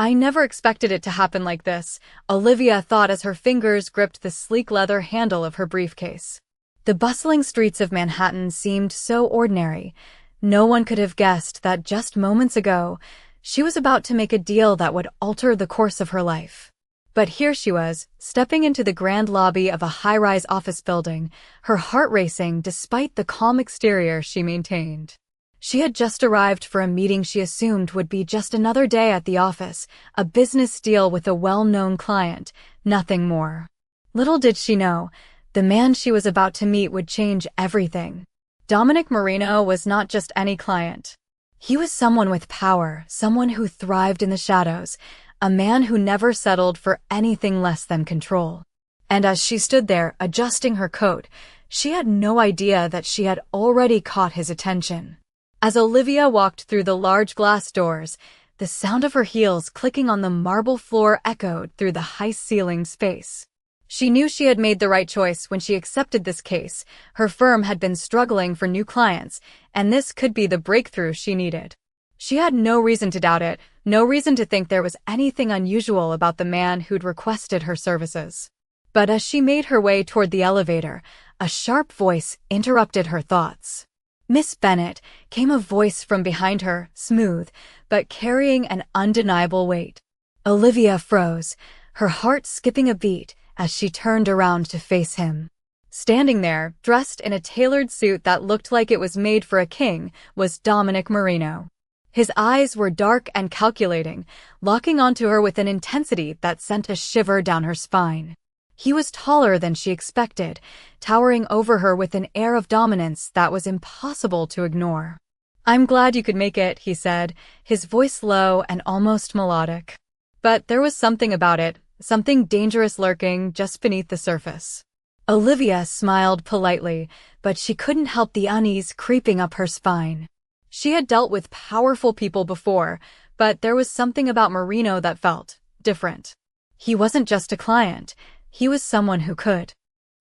I never expected it to happen like this, Olivia thought as her fingers gripped the sleek leather handle of her briefcase. The bustling streets of Manhattan seemed so ordinary. No one could have guessed that just moments ago, she was about to make a deal that would alter the course of her life. But here she was, stepping into the grand lobby of a high-rise office building, her heart racing despite the calm exterior she maintained. She had just arrived for a meeting she assumed would be just another day at the office, a business deal with a well-known client, nothing more. Little did she know, the man she was about to meet would change everything. Dominic Marino was not just any client. He was someone with power, someone who thrived in the shadows, a man who never settled for anything less than control. And as she stood there, adjusting her coat, she had no idea that she had already caught his attention. As Olivia walked through the large glass doors, the sound of her heels clicking on the marble floor echoed through the high-ceilinged space. She knew she had made the right choice when she accepted this case. Her firm had been struggling for new clients, and this could be the breakthrough she needed. She had no reason to doubt it, no reason to think there was anything unusual about the man who'd requested her services. But as she made her way toward the elevator, a sharp voice interrupted her thoughts. "Miss Bennet," came a voice from behind her, smooth, but carrying an undeniable weight. Olivia froze, her heart skipping a beat as she turned around to face him. Standing there, dressed in a tailored suit that looked like it was made for a king, was Dominic Marino. His eyes were dark and calculating, locking onto her with an intensity that sent a shiver down her spine. He was taller than she expected, towering over her with an air of dominance that was impossible to ignore. "I'm glad you could make it," he said, his voice low and almost melodic. But there was something about it, something dangerous lurking just beneath the surface. Olivia smiled politely, but she couldn't help the unease creeping up her spine. She had dealt with powerful people before, but there was something about Marino that felt different. He wasn't just a client. He was someone who could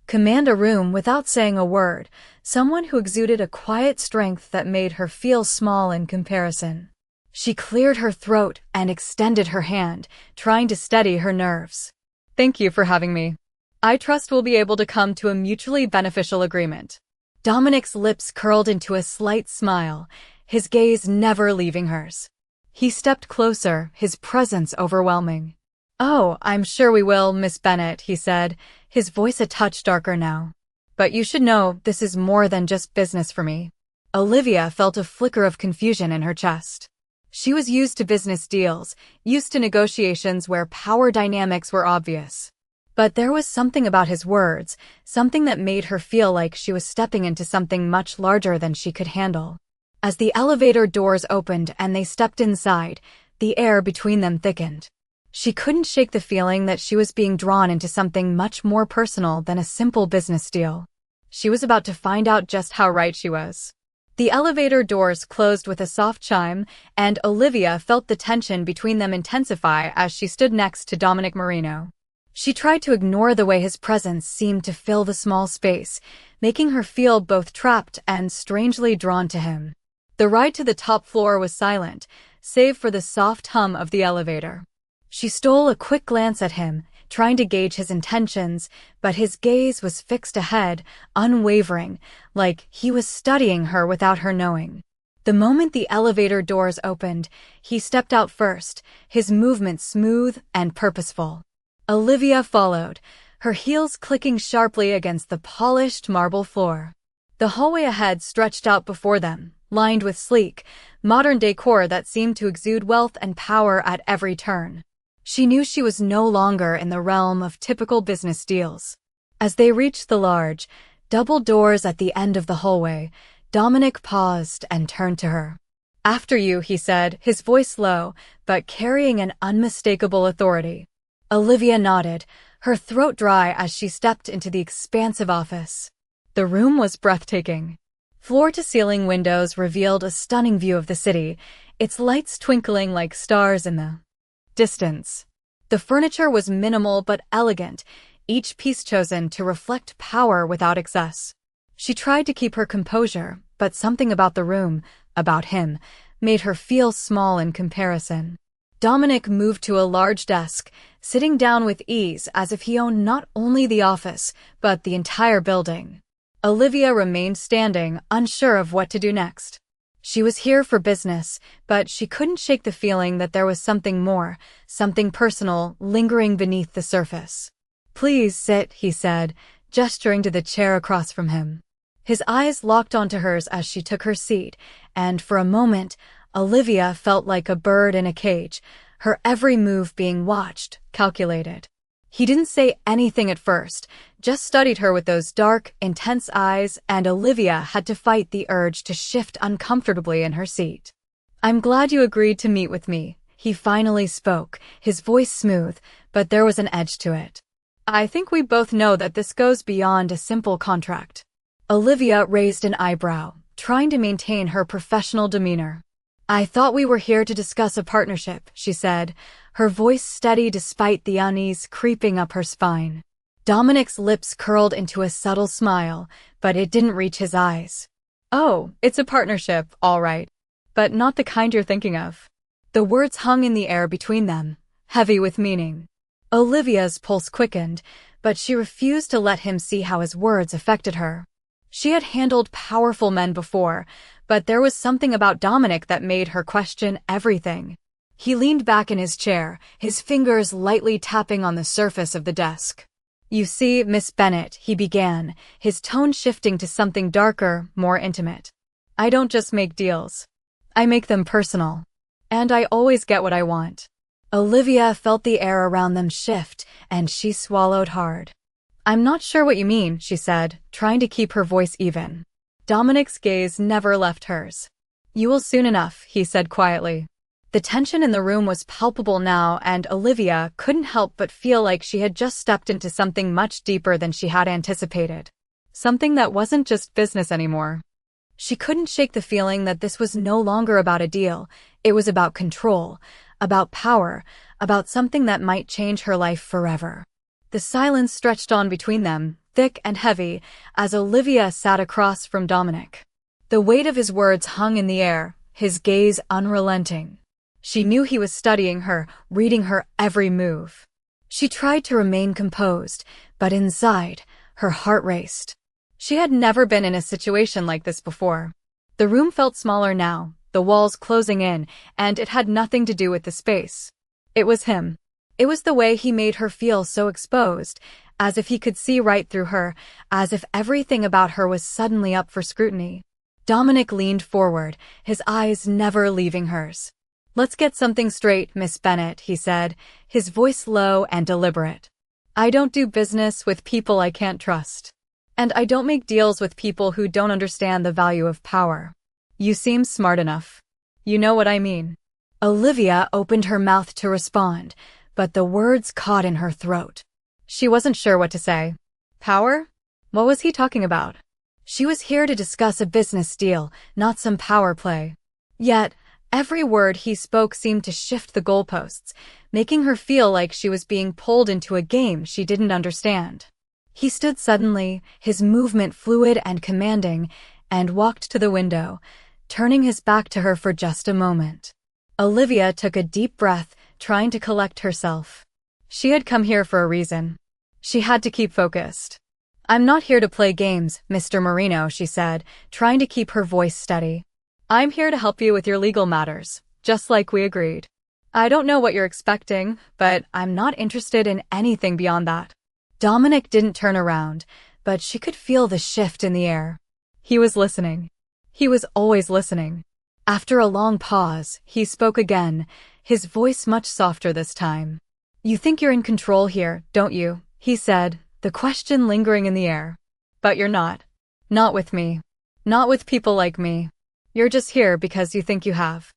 command a room without saying a word, someone who exuded a quiet strength that made her feel small in comparison. She cleared her throat and extended her hand, trying to steady her nerves. "Thank you for having me. I trust we'll be able to come to a mutually beneficial agreement." Dominic's lips curled into a slight smile, his gaze never leaving hers. He stepped closer, his presence overwhelming. "Oh, I'm sure we will, Miss Bennet," he said, his voice a touch darker now. "But you should know this is more than just business for me." Olivia felt a flicker of confusion in her chest. She was used to business deals, used to negotiations where power dynamics were obvious. But there was something about his words, something that made her feel like she was stepping into something much larger than she could handle. As the elevator doors opened and they stepped inside, the air between them thickened. She couldn't shake the feeling that she was being drawn into something much more personal than a simple business deal. She was about to find out just how right she was. The elevator doors closed with a soft chime, and Olivia felt the tension between them intensify as she stood next to Dominic Marino. She tried to ignore the way his presence seemed to fill the small space, making her feel both trapped and strangely drawn to him. The ride to the top floor was silent, save for the soft hum of the elevator. She stole a quick glance at him, trying to gauge his intentions, but his gaze was fixed ahead, unwavering, like he was studying her without her knowing. The moment the elevator doors opened, he stepped out first, his movement smooth and purposeful. Olivia followed, her heels clicking sharply against the polished marble floor. The hallway ahead stretched out before them, lined with sleek, modern decor that seemed to exude wealth and power at every turn. She knew she was no longer in the realm of typical business deals. As they reached the large, double doors at the end of the hallway, Dominic paused and turned to her. "After you," he said, his voice low, but carrying an unmistakable authority. Olivia nodded, her throat dry as she stepped into the expansive office. The room was breathtaking. Floor-to-ceiling windows revealed a stunning view of the city, its lights twinkling like stars in the distance. The furniture was minimal but elegant, each piece chosen to reflect power without excess. She tried to keep her composure, but something about the room, about him, made her feel small in comparison. Dominic moved to a large desk, sitting down with ease as if he owned not only the office, but the entire building. Olivia remained standing, unsure of what to do next. She was here for business, but she couldn't shake the feeling that there was something more, something personal, lingering beneath the surface. "Please sit," he said, gesturing to the chair across from him. His eyes locked onto hers as she took her seat, and for a moment, Olivia felt like a bird in a cage, her every move being watched, calculated. He didn't say anything at first, just studied her with those dark, intense eyes, and Olivia had to fight the urge to shift uncomfortably in her seat. "I'm glad you agreed to meet with me," he finally spoke, his voice smooth, but there was an edge to it. "I think we both know that this goes beyond a simple contract." Olivia raised an eyebrow, trying to maintain her professional demeanor. "I thought we were here to discuss a partnership," she said, her voice steady despite the unease creeping up her spine. Dominic's lips curled into a subtle smile, but it didn't reach his eyes. "Oh, it's a partnership, all right. But not the kind you're thinking of." The words hung in the air between them, heavy with meaning. Olivia's pulse quickened, but she refused to let him see how his words affected her. She had handled powerful men before, but there was something about Dominic that made her question everything. He leaned back in his chair, his fingers lightly tapping on the surface of the desk. "You see, Miss Bennet," he began, his tone shifting to something darker, more intimate. "I don't just make deals. I make them personal. And I always get what I want." Olivia felt the air around them shift, and she swallowed hard. "I'm not sure what you mean," she said, trying to keep her voice even. Dominic's gaze never left hers. "You will soon enough," he said quietly. The tension in the room was palpable now, and Olivia couldn't help but feel like she had just stepped into something much deeper than she had anticipated. Something that wasn't just business anymore. She couldn't shake the feeling that this was no longer about a deal. It was about control, about power, about something that might change her life forever. The silence stretched on between them, thick and heavy, as Olivia sat across from Dominic. The weight of his words hung in the air, his gaze unrelenting. She knew he was studying her, reading her every move. She tried to remain composed, but inside, her heart raced. She had never been in a situation like this before. The room felt smaller now, the walls closing in, and it had nothing to do with the space. It was him. It was the way he made her feel so exposed, as if he could see right through her, as if everything about her was suddenly up for scrutiny. Dominic leaned forward, his eyes never leaving hers. "Let's get something straight, Miss Bennet," he said, his voice low and deliberate. "I don't do business with people I can't trust. And I don't make deals with people who don't understand the value of power. You seem smart enough. You know what I mean." Olivia opened her mouth to respond, but the words caught in her throat. She wasn't sure what to say. Power? What was he talking about? She was here to discuss a business deal, not some power play. Yet, every word he spoke seemed to shift the goalposts, making her feel like she was being pulled into a game she didn't understand. He stood suddenly, his movement fluid and commanding, and walked to the window, turning his back to her for just a moment. Olivia took a deep breath, trying to collect herself. She had come here for a reason. She had to keep focused. "I'm not here to play games, Mr. Marino," she said, trying to keep her voice steady. "I'm here to help you with your legal matters, just like we agreed. I don't know what you're expecting, but I'm not interested in anything beyond that." Dominic didn't turn around, but she could feel the shift in the air. He was listening. He was always listening. After a long pause, he spoke again, his voice much softer this time. "You think you're in control here, don't you?" he said, the question lingering in the air. "But you're not. Not with me. Not with people like me. You're just here because you think you have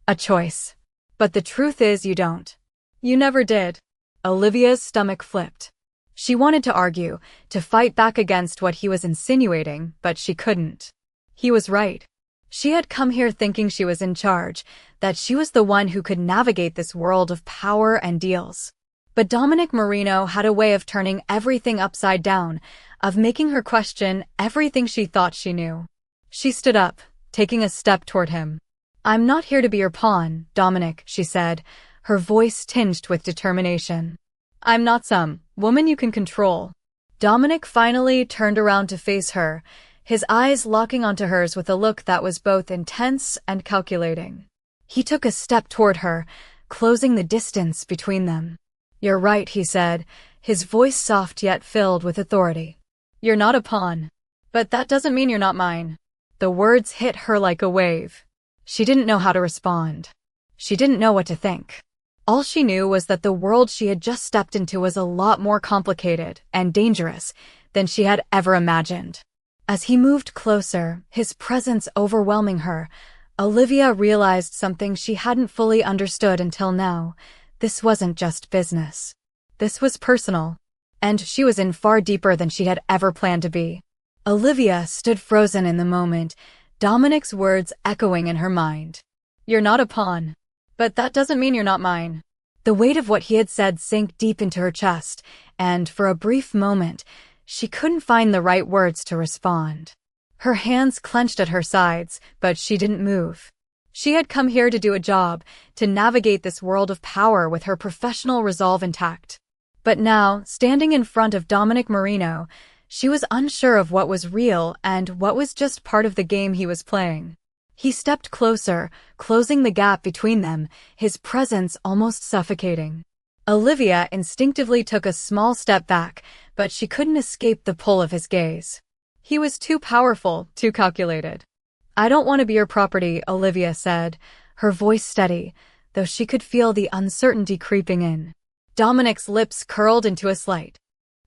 a choice. But the truth is you don't. You never did." Olivia's stomach flipped. She wanted to argue, to fight back against what he was insinuating, but she couldn't. He was right. She had come here thinking she was in charge, that she was the one who could navigate this world of power and deals. But Dominic Marino had a way of turning everything upside down, of making her question everything she thought she knew. She stood up, taking a step toward him. "I'm not here to be your pawn, Dominic," she said, her voice tinged with determination. "I'm not some woman you can control." Dominic finally turned around to face her, his eyes locking onto hers with a look that was both intense and calculating. He took a step toward her, closing the distance between them. "You're right," he said, his voice soft yet filled with authority. "You're not a pawn. But that doesn't mean you're not mine." The words hit her like a wave. She didn't know how to respond. She didn't know what to think. All she knew was that the world she had just stepped into was a lot more complicated and dangerous than she had ever imagined. As he moved closer, his presence overwhelming her, Olivia realized something she hadn't fully understood until now. This wasn't just business. This was personal. And she was in far deeper than she had ever planned to be. Olivia stood frozen in the moment, Dominic's words echoing in her mind. "You're not a pawn. But that doesn't mean you're not mine." The weight of what he had said sank deep into her chest, and for a brief moment, she couldn't find the right words to respond. Her hands clenched at her sides, but she didn't move. She had come here to do a job, to navigate this world of power with her professional resolve intact. But now, standing in front of Dominic Marino, she was unsure of what was real and what was just part of the game he was playing. He stepped closer, closing the gap between them, his presence almost suffocating. Olivia instinctively took a small step back, but she couldn't escape the pull of his gaze. He was too powerful, too calculated. "I don't want to be your property," Olivia said, her voice steady, though she could feel the uncertainty creeping in. Dominic's lips curled into a slight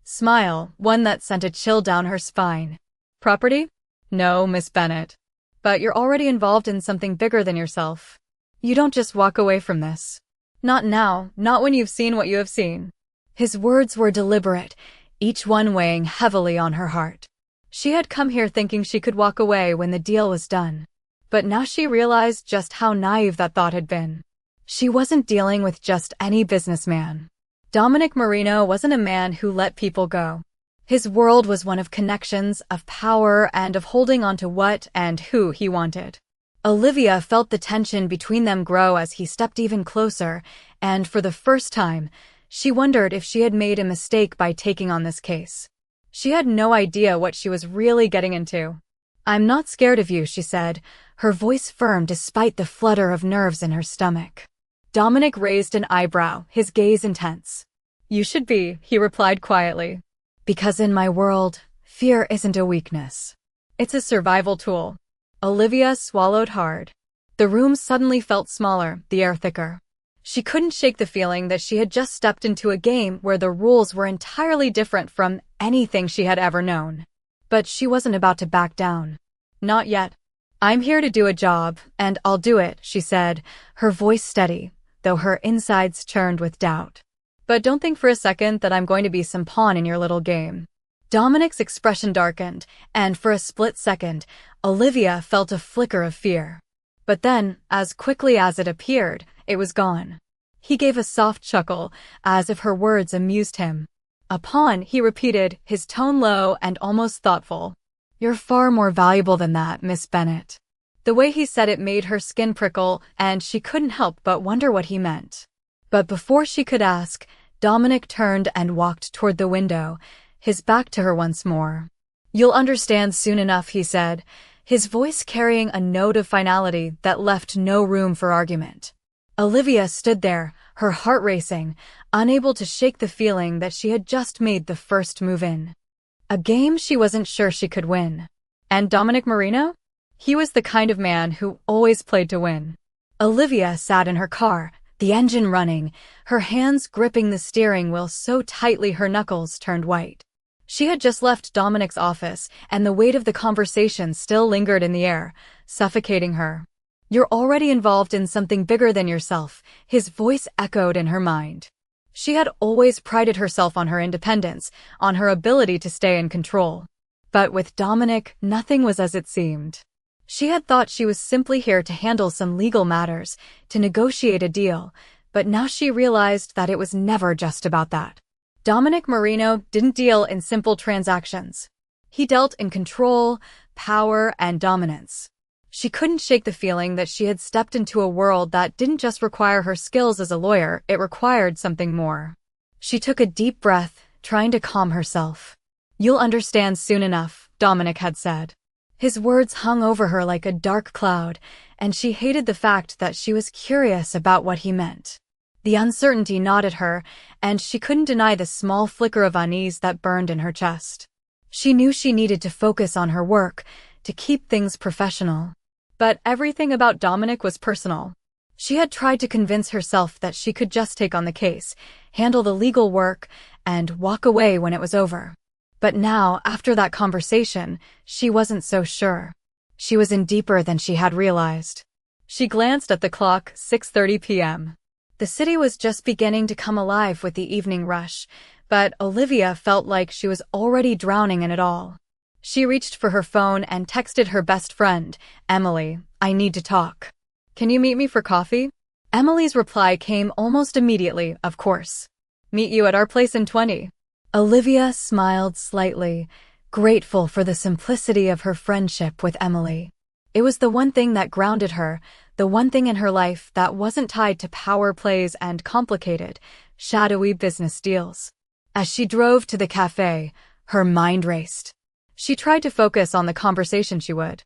smile, one that sent a chill down her spine. "Property? No, Miss Bennett. But you're already involved in something bigger than yourself. You don't just walk away from this. Not now, not when you've seen what you have seen." His words were deliberate, each one weighing heavily on her heart. She had come here thinking she could walk away when the deal was done. But now she realized just how naive that thought had been. She wasn't dealing with just any businessman. Dominic Marino wasn't a man who let people go. His world was one of connections, of power, and of holding on to what and who he wanted. Olivia felt the tension between them grow as he stepped even closer, and for the first time, she wondered if she had made a mistake by taking on this case. She had no idea what she was really getting into. "I'm not scared of you," she said, her voice firm despite the flutter of nerves in her stomach. Dominic raised an eyebrow, his gaze intense. "You should be," he replied quietly. "Because in my world, fear isn't a weakness. It's a survival tool." Olivia swallowed hard. The room suddenly felt smaller, the air thicker. She couldn't shake the feeling that she had just stepped into a game where the rules were entirely different from anything she had ever known. But she wasn't about to back down. "Not yet. I'm here to do a job, and I'll do it," she said, her voice steady, though her insides churned with doubt. "But don't think for a second that I'm going to be some pawn in your little game." Dominic's expression darkened, and for a split second, Olivia felt a flicker of fear. But then, as quickly as it appeared, it was gone. He gave a soft chuckle, as if her words amused him. "A pawn," he repeated, his tone low and almost thoughtful. "You're far more valuable than that, Miss Bennett." The way he said it made her skin prickle, and she couldn't help but wonder what he meant. But before she could ask, Dominic turned and walked toward the window, his back to her once more. "You'll understand soon enough," he said, his voice carrying a note of finality that left no room for argument. Olivia stood there, her heart racing, unable to shake the feeling that she had just made the first move in a game she wasn't sure she could win. And Dominic Marino? He was the kind of man who always played to win. Olivia sat in her car, the engine running, her hands gripping the steering wheel so tightly her knuckles turned white. She had just left Dominic's office, and the weight of the conversation still lingered in the air, suffocating her. "You're already involved in something bigger than yourself," his voice echoed in her mind. She had always prided herself on her independence, on her ability to stay in control. But with Dominic, nothing was as it seemed. She had thought she was simply here to handle some legal matters, to negotiate a deal, but now she realized that it was never just about that. Dominic Marino didn't deal in simple transactions. He dealt in control, power, and dominance. She couldn't shake the feeling that she had stepped into a world that didn't just require her skills as a lawyer, it required something more. She took a deep breath, trying to calm herself. "You'll understand soon enough," Dominic had said. His words hung over her like a dark cloud, and she hated the fact that she was curious about what he meant. The uncertainty gnawed at her, and she couldn't deny the small flicker of unease that burned in her chest. She knew she needed to focus on her work, to keep things professional. But everything about Dominic was personal. She had tried to convince herself that she could just take on the case, handle the legal work, and walk away when it was over. But now, after that conversation, she wasn't so sure. She was in deeper than she had realized. She glanced at the clock, 6:30 p.m. The city was just beginning to come alive with the evening rush, but Olivia felt like she was already drowning in it all. She reached for her phone and texted her best friend, Emily, "I need to talk. Can you meet me for coffee?" Emily's reply came almost immediately, "Of course. Meet you at our place in 20. Olivia smiled slightly, grateful for the simplicity of her friendship with Emily. It was the one thing that grounded her, the one thing in her life that wasn't tied to power plays and complicated, shadowy business deals. As she drove to the cafe, her mind raced. She tried to focus on the conversation she would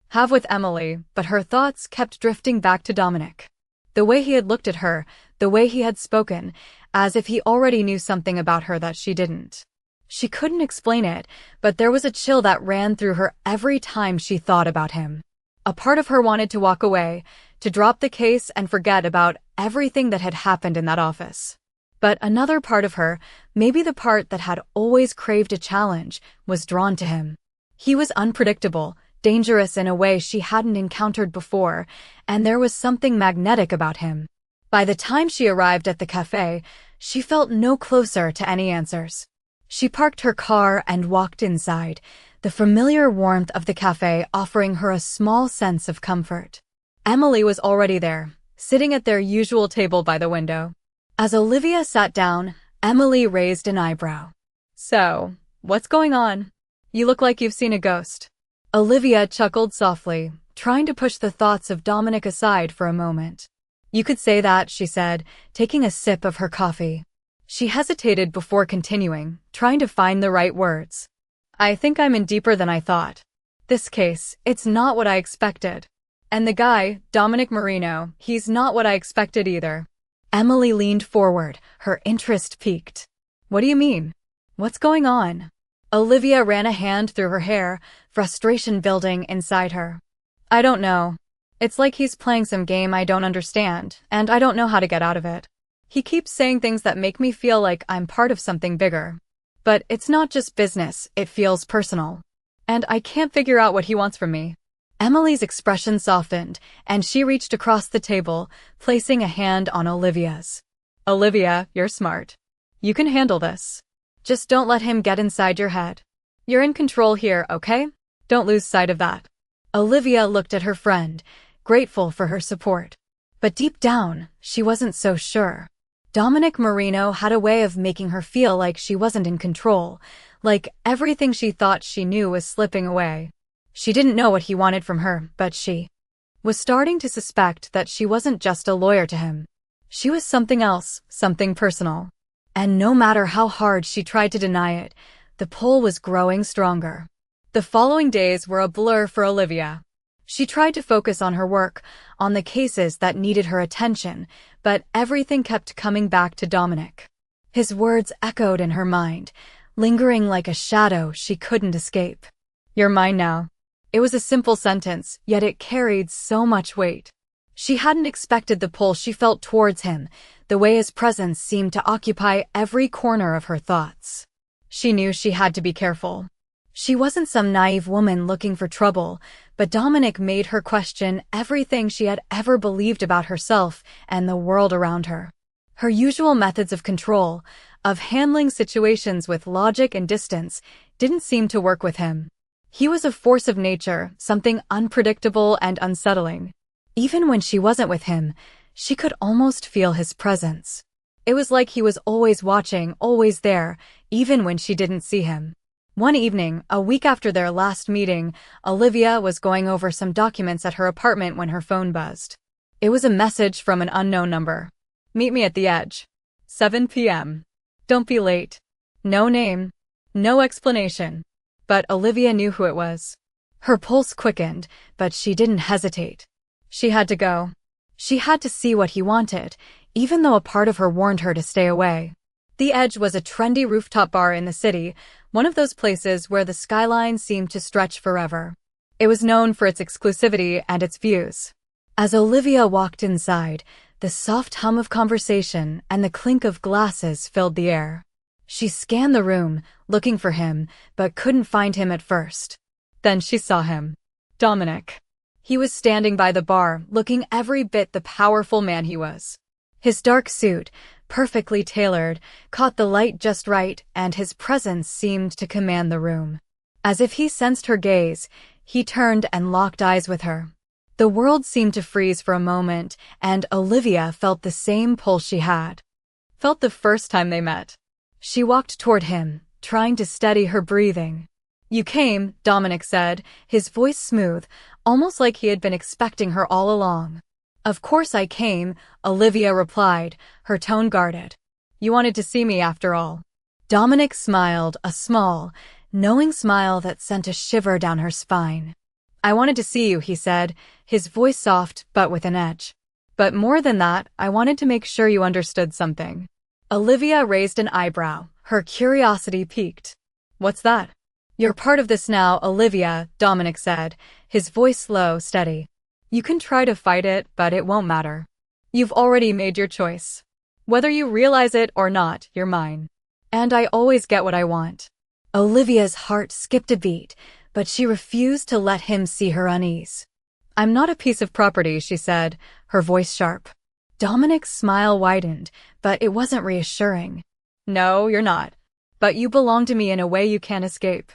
have with Emily, but her thoughts kept drifting back to Dominic. The way he had looked at her, the way he had spoken, as if he already knew something about her that she didn't. She couldn't explain it, but there was a chill that ran through her every time she thought about him. A part of her wanted to walk away, to drop the case and forget about everything that had happened in that office. But another part of her, maybe the part that had always craved a challenge, was drawn to him. He was unpredictable, dangerous in a way she hadn't encountered before, and there was something magnetic about him. By the time she arrived at the cafe, she felt no closer to any answers. She parked her car and walked inside, the familiar warmth of the cafe offering her a small sense of comfort. Emily was already there, sitting at their usual table by the window. As Olivia sat down, Emily raised an eyebrow. "So, what's going on? You look like you've seen a ghost." Olivia chuckled softly, trying to push the thoughts of Dominic aside for a moment. "You could say that," she said, taking a sip of her coffee. She hesitated before continuing, trying to find the right words. "I think I'm in deeper than I thought. This case, it's not what I expected. And the guy, Dominic Marino, he's not what I expected either." Emily leaned forward, her interest piqued. "What do you mean? What's going on?" Olivia ran a hand through her hair, frustration building inside her. "I don't know. It's like he's playing some game I don't understand, and I don't know how to get out of it. He keeps saying things that make me feel like I'm part of something bigger. But it's not just business, it feels personal. And I can't figure out what he wants from me." Emily's expression softened, and she reached across the table, placing a hand on Olivia's. "Olivia, you're smart. You can handle this. Just don't let him get inside your head. You're in control here, okay? Don't lose sight of that." Olivia looked at her friend, grateful for her support. But deep down, she wasn't so sure. Dominic Marino had a way of making her feel like she wasn't in control, like everything she thought she knew was slipping away. She didn't know what he wanted from her, but she was starting to suspect that she wasn't just a lawyer to him. She was something else, something personal. And no matter how hard she tried to deny it, the pull was growing stronger. The following days were a blur for Olivia. She tried to focus on her work, on the cases that needed her attention, but everything kept coming back to Dominic. His words echoed in her mind, lingering like a shadow she couldn't escape. "You're mine now." It was a simple sentence, yet it carried so much weight. She hadn't expected the pull she felt towards him, the way his presence seemed to occupy every corner of her thoughts. She knew she had to be careful. She wasn't some naive woman looking for trouble, but Dominic made her question everything she had ever believed about herself and the world around her. Her usual methods of control, of handling situations with logic and distance, didn't seem to work with him. He was a force of nature, something unpredictable and unsettling. Even when she wasn't with him, she could almost feel his presence. It was like he was always watching, always there, even when she didn't see him. One evening, a week after their last meeting, Olivia was going over some documents at her apartment when her phone buzzed. It was a message from an unknown number. "Meet me at the edge. 7 p.m. Don't be late." No name. No explanation. But Olivia knew who it was. Her pulse quickened, but she didn't hesitate. She had to go. She had to see what he wanted, even though a part of her warned her to stay away. The Edge was a trendy rooftop bar in the city, one of those places where the skyline seemed to stretch forever. It was known for its exclusivity and its views. As Olivia walked inside, the soft hum of conversation and the clink of glasses filled the air. She scanned the room, looking for him, but couldn't find him at first. Then she saw him. Dominic. He was standing by the bar, looking every bit the powerful man he was. His dark suit, perfectly tailored, caught the light just right, and his presence seemed to command the room. As if he sensed her gaze, he turned and locked eyes with her. The world seemed to freeze for a moment, and Olivia felt the same pull she had. Felt the first time they met. She walked toward him, trying to steady her breathing. "You came," Dominic said, his voice smooth, almost like he had been expecting her all along. "Of course I came," Olivia replied, her tone guarded. "You wanted to see me after all." Dominic smiled, a small, knowing smile that sent a shiver down her spine. "I wanted to see you," he said, his voice soft but with an edge. "But more than that, I wanted to make sure you understood something." Olivia raised an eyebrow, her curiosity piqued. "What's that?" "You're part of this now, Olivia," Dominic said, his voice slow, steady. "You can try to fight it, but it won't matter. You've already made your choice. Whether you realize it or not, you're mine. And I always get what I want." Olivia's heart skipped a beat, but she refused to let him see her unease. "I'm not a piece of property," she said, her voice sharp. Dominic's smile widened, but it wasn't reassuring. "No, you're not. But you belong to me in a way you can't escape."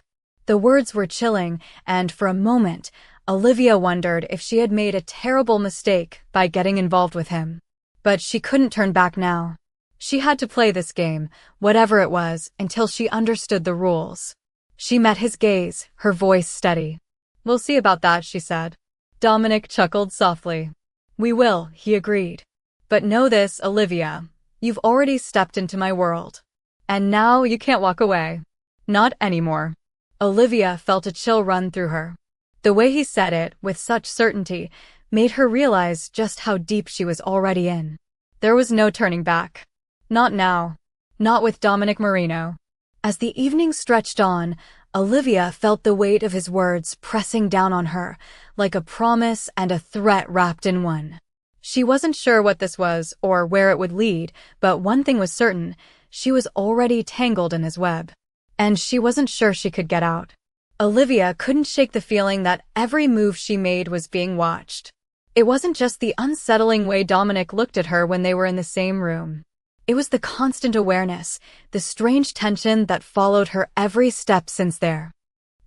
The words were chilling, and for a moment, Olivia wondered if she had made a terrible mistake by getting involved with him. But she couldn't turn back now. She had to play this game, whatever it was, until she understood the rules. She met his gaze, her voice steady. "We'll see about that," she said. Dominic chuckled softly. "We will," he agreed. "But know this, Olivia. You've already stepped into my world. And now you can't walk away. Not anymore." Olivia felt a chill run through her. The way he said it, with such certainty, made her realize just how deep she was already in. There was no turning back. Not now. Not with Dominic Marino. As the evening stretched on, Olivia felt the weight of his words pressing down on her, like a promise and a threat wrapped in one. She wasn't sure what this was or where it would lead, but one thing was certain, she was already tangled in his web. And she wasn't sure she could get out. Olivia couldn't shake the feeling that every move she made was being watched. It wasn't just the unsettling way Dominic looked at her when they were in the same room. It was the constant awareness, the strange tension that followed her every step since their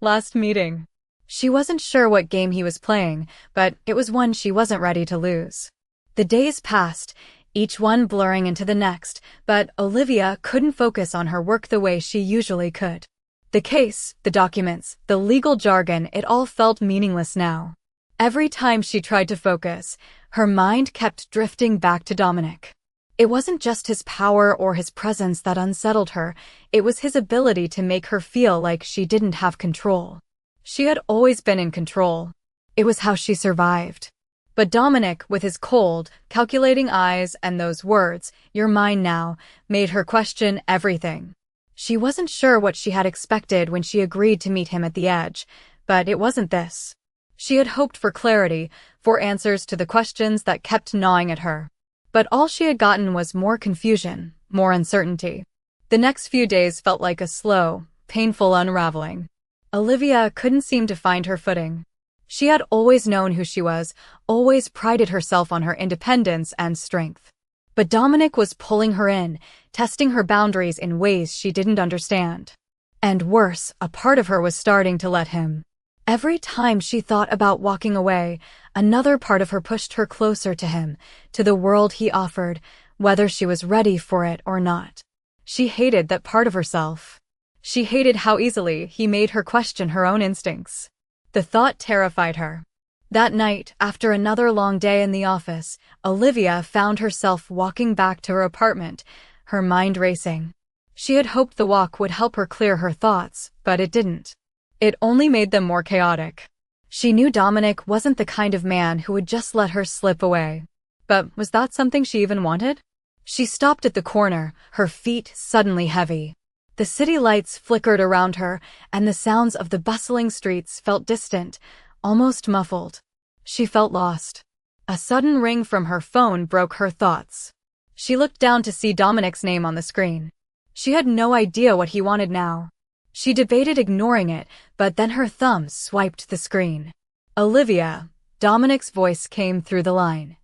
last meeting. She wasn't sure what game he was playing, but it was one she wasn't ready to lose. The days passed, each one blurring into the next, but Olivia couldn't focus on her work the way she usually could. The case, the documents, the legal jargon, it all felt meaningless now. Every time she tried to focus, her mind kept drifting back to Dominic. It wasn't just his power or his presence that unsettled her, it was his ability to make her feel like she didn't have control. She had always been in control. It was how she survived. But Dominic, with his cold, calculating eyes and those words, "You're mine now," made her question everything. She wasn't sure what she had expected when she agreed to meet him at the edge, but it wasn't this. She had hoped for clarity, for answers to the questions that kept gnawing at her. But all she had gotten was more confusion, more uncertainty. The next few days felt like a slow, painful unraveling. Olivia couldn't seem to find her footing. She had always known who she was, always prided herself on her independence and strength. But Dominic was pulling her in, testing her boundaries in ways she didn't understand. And worse, a part of her was starting to let him. Every time she thought about walking away, another part of her pushed her closer to him, to the world he offered, whether she was ready for it or not. She hated that part of herself. She hated how easily he made her question her own instincts. The thought terrified her. That night, after another long day in the office, Olivia found herself walking back to her apartment, her mind racing. She had hoped the walk would help her clear her thoughts, but it didn't. It only made them more chaotic. She knew Dominic wasn't the kind of man who would just let her slip away. But was that something she even wanted? She stopped at the corner, her feet suddenly heavy. The city lights flickered around her, and the sounds of the bustling streets felt distant, almost muffled. She felt lost. A sudden ring from her phone broke her thoughts. She looked down to see Dominic's name on the screen. She had no idea what he wanted now. She debated ignoring it, but then her thumb swiped the screen. Olivia, Dominic's voice came through the line.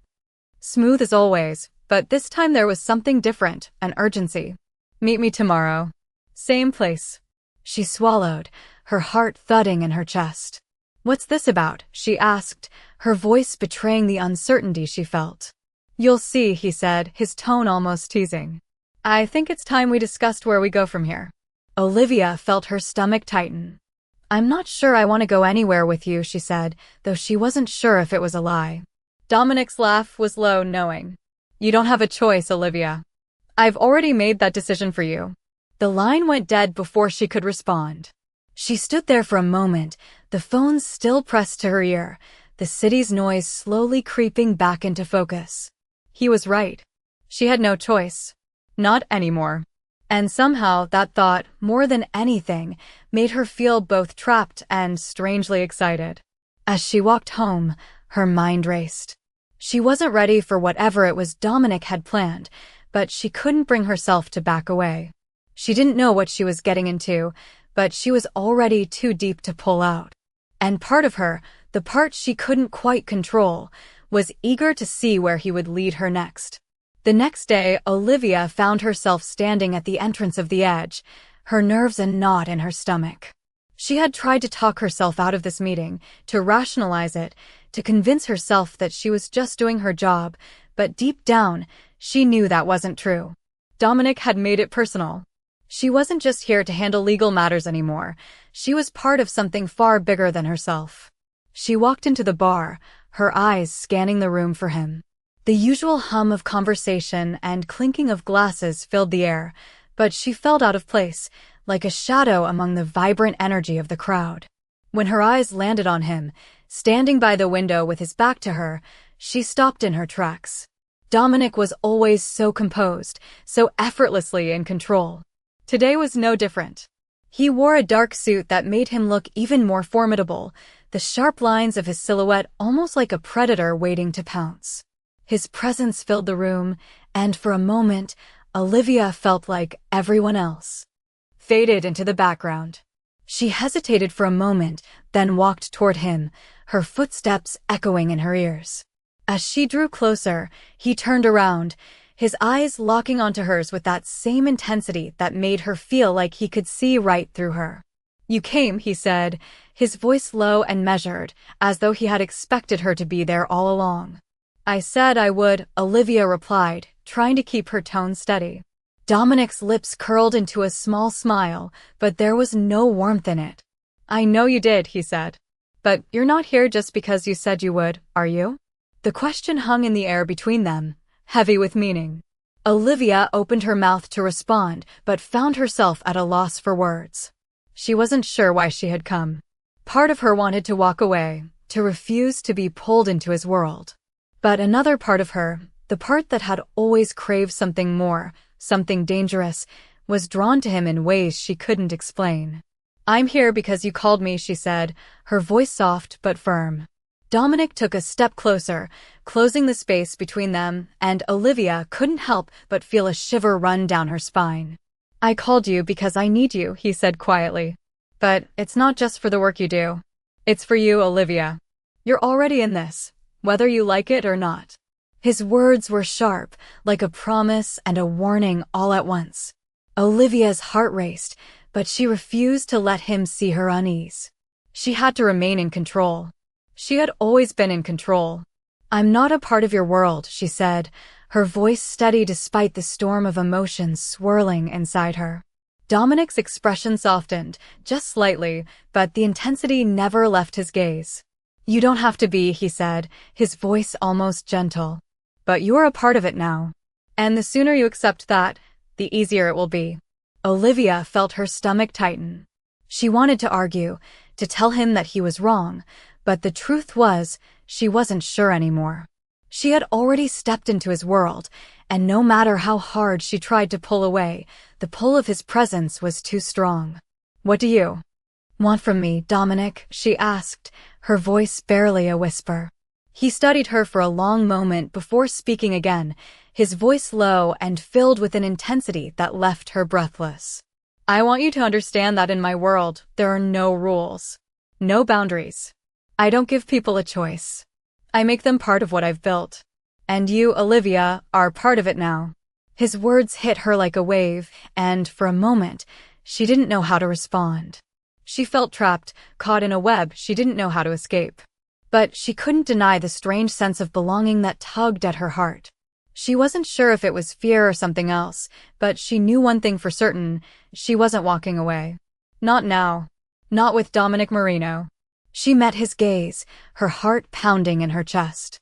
Smooth as always, but this time there was something different, an urgency. Meet me tomorrow. Same place. She swallowed, her heart thudding in her chest. What's this about? She asked, her voice betraying the uncertainty she felt. You'll see, he said, his tone almost teasing. I think it's time we discussed where we go from here. Olivia felt her stomach tighten. I'm not sure I want to go anywhere with you, she said, though she wasn't sure if it was a lie. Dominic's laugh was low, knowing. You don't have a choice, Olivia. I've already made that decision for you. The line went dead before she could respond. She stood there for a moment, the phone still pressed to her ear, the city's noise slowly creeping back into focus. He was right. She had no choice. Not anymore. And somehow that thought, more than anything, made her feel both trapped and strangely excited. As she walked home, her mind raced. She wasn't ready for whatever it was Dominic had planned, but she couldn't bring herself to back away. She didn't know what she was getting into, but she was already too deep to pull out. And part of her, the part she couldn't quite control, was eager to see where he would lead her next. The next day, Olivia found herself standing at the entrance of the Edge, her nerves a knot in her stomach. She had tried to talk herself out of this meeting, to rationalize it, to convince herself that she was just doing her job, but deep down, she knew that wasn't true. Dominic had made it personal. She wasn't just here to handle legal matters anymore. She was part of something far bigger than herself. She walked into the bar, her eyes scanning the room for him. The usual hum of conversation and clinking of glasses filled the air, but she felt out of place, like a shadow among the vibrant energy of the crowd. When her eyes landed on him, standing by the window with his back to her, she stopped in her tracks. Dominic was always so composed, so effortlessly in control. Today was no different. He wore a dark suit that made him look even more formidable, the sharp lines of his silhouette almost like a predator waiting to pounce. His presence filled the room, and for a moment, Olivia felt like everyone else faded into the background. She hesitated for a moment, then walked toward him, her footsteps echoing in her ears. As she drew closer, he turned around, his eyes locking onto hers with that same intensity that made her feel like he could see right through her. You came, he said, his voice low and measured, as though he had expected her to be there all along. I said I would, Olivia replied, trying to keep her tone steady. Dominic's lips curled into a small smile, but there was no warmth in it. I know you did, he said. But you're not here just because you said you would, are you? The question hung in the air between them, heavy with meaning. Olivia opened her mouth to respond, but found herself at a loss for words. She wasn't sure why she had come. Part of her wanted to walk away, to refuse to be pulled into his world. But another part of her, the part that had always craved something more, something dangerous, was drawn to him in ways she couldn't explain. I'm here because you called me, she said, her voice soft but firm. Dominic took a step closer, closing the space between them, and Olivia couldn't help but feel a shiver run down her spine. I called you because I need you, he said quietly. But it's not just for the work you do. It's for you, Olivia. You're already in this, whether you like it or not. His words were sharp, like a promise and a warning all at once. Olivia's heart raced, but she refused to let him see her unease. She had to remain in control. She had always been in control. I'm not a part of your world, she said, her voice steady despite the storm of emotions swirling inside her. Dominic's expression softened, just slightly, but the intensity never left his gaze. "You don't have to be," he said, his voice almost gentle. "But you are a part of it now. And the sooner you accept that, the easier it will be." Olivia felt her stomach tighten. She wanted to argue, to tell him that he was wrong, but the truth was, she wasn't sure anymore. She had already stepped into his world, and no matter how hard she tried to pull away, the pull of his presence was too strong. "What do you want from me, Dominic?" she asked, her voice barely a whisper. He studied her for a long moment before speaking again, his voice low and filled with an intensity that left her breathless. "I want you to understand that in my world, there are no rules, no boundaries. I don't give people a choice. I make them part of what I've built. And you, Olivia, are part of it now." His words hit her like a wave, and for a moment, she didn't know how to respond. She felt trapped, caught in a web she didn't know how to escape. But she couldn't deny the strange sense of belonging that tugged at her heart. She wasn't sure if it was fear or something else, but she knew one thing for certain: she wasn't walking away. Not now. Not with Dominic Marino. She met his gaze, her heart pounding in her chest.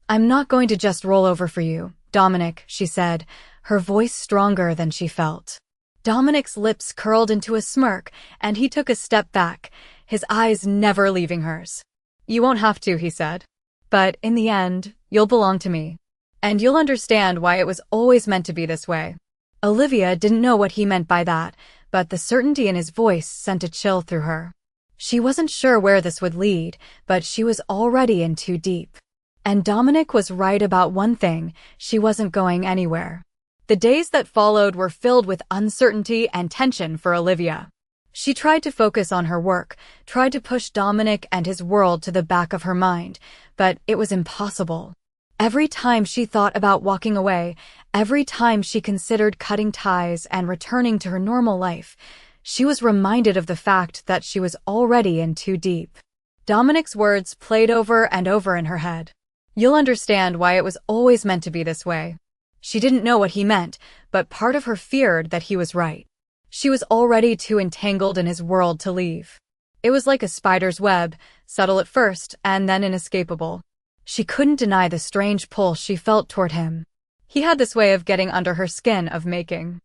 "I'm not going to just roll over for you, Dominic," she said, her voice stronger than she felt. Dominic's lips curled into a smirk, and he took a step back, his eyes never leaving hers. "You won't have to," he said. "But in the end, you'll belong to me. And you'll understand why it was always meant to be this way." Olivia didn't know what he meant by that, but the certainty in his voice sent a chill through her. She wasn't sure where this would lead, but she was already in too deep. And Dominic was right about one thing: she wasn't going anywhere. The days that followed were filled with uncertainty and tension for Olivia. She tried to focus on her work, tried to push Dominic and his world to the back of her mind, but it was impossible. Every time she thought about walking away, every time she considered cutting ties and returning to her normal life, she was reminded of the fact that she was already in too deep. Dominic's words played over and over in her head. "You'll understand why it was always meant to be this way." She didn't know what he meant, but part of her feared that he was right. She was already too entangled in his world to leave. It was like a spider's web, subtle at first and then inescapable. She couldn't deny the strange pull she felt toward him. He had this way of getting under her skin, of making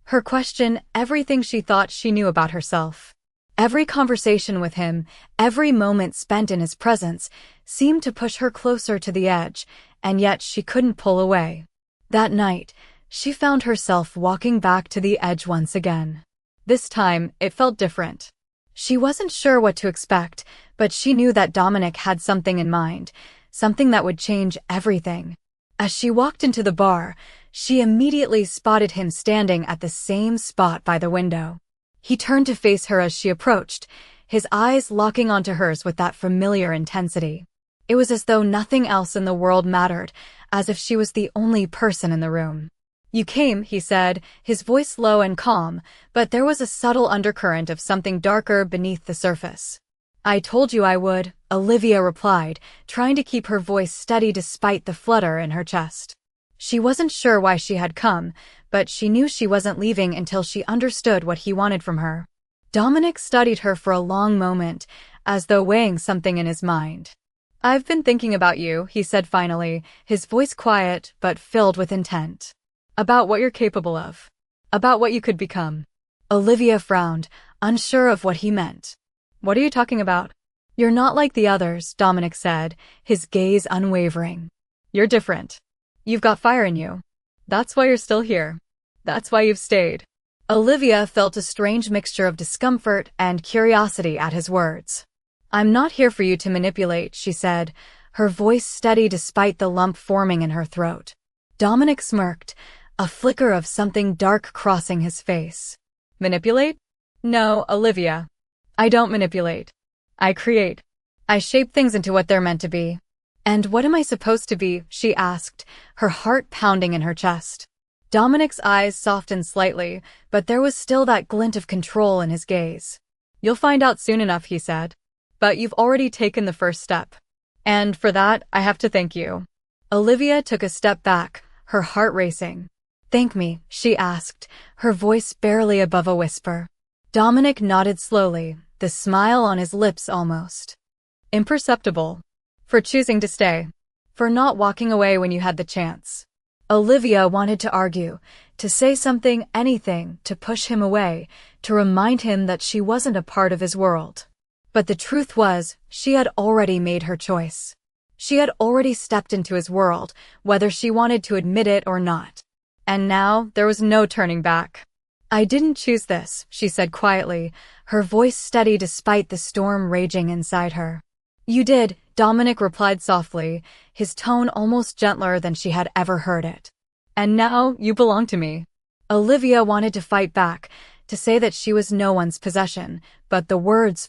her question everything she thought she knew about herself. Every conversation with him, every moment spent in his presence, seemed to push her closer to the edge, and yet she couldn't pull away. That night, she found herself walking back to the edge once again. This time, it felt different. She wasn't sure what to expect, but she knew that Dominic had something in mind, something that would change everything. As she walked into the bar, she immediately spotted him standing at the same spot by the window. He turned to face her as she approached, his eyes locking onto hers with that familiar intensity. It was as though nothing else in the world mattered, as if she was the only person in the room. "You came," he said, his voice low and calm, but there was a subtle undercurrent of something darker beneath the surface. "I told you I would," Olivia replied, trying to keep her voice steady despite the flutter in her chest. She wasn't sure why she had come, but she knew she wasn't leaving until she understood what he wanted from her. Dominic studied her for a long moment, as though weighing something in his mind. "I've been thinking about you," he said finally, his voice quiet but filled with intent. "About what you're capable of. About what you could become." Olivia frowned, unsure of what he meant. "What are you talking about?" "You're not like the others," Dominic said, his gaze unwavering. "You're different. You've got fire in you. That's why you're still here. That's why you've stayed." Olivia felt a strange mixture of discomfort and curiosity at his words. "I'm not here for you to manipulate," she said, her voice steady despite the lump forming in her throat. Dominic smirked, a flicker of something dark crossing his face. "Manipulate? No, Olivia. I don't manipulate. I create. I shape things into what they're meant to be." "And what am I supposed to be?" she asked, her heart pounding in her chest. Dominic's eyes softened slightly, but there was still that glint of control in his gaze. "You'll find out soon enough," he said. "But you've already taken the first step. And for that, I have to thank you." Olivia took a step back, her heart racing. Thank me, she asked, her voice barely above a whisper. Dominic nodded slowly, the smile on his lips almost imperceptible. For choosing to stay. For not walking away when you had the chance. Olivia wanted to argue, to say something, anything, to push him away, to remind him that she wasn't a part of his world. But the truth was, she had already made her choice. She had already stepped into his world, whether she wanted to admit it or not. And now, there was no turning back. I didn't choose this, she said quietly, her voice steady despite the storm raging inside her. You did, Dominic replied softly, his tone almost gentler than she had ever heard it. And now, you belong to me. Olivia wanted to fight back, to say that she was no one's possession, but the words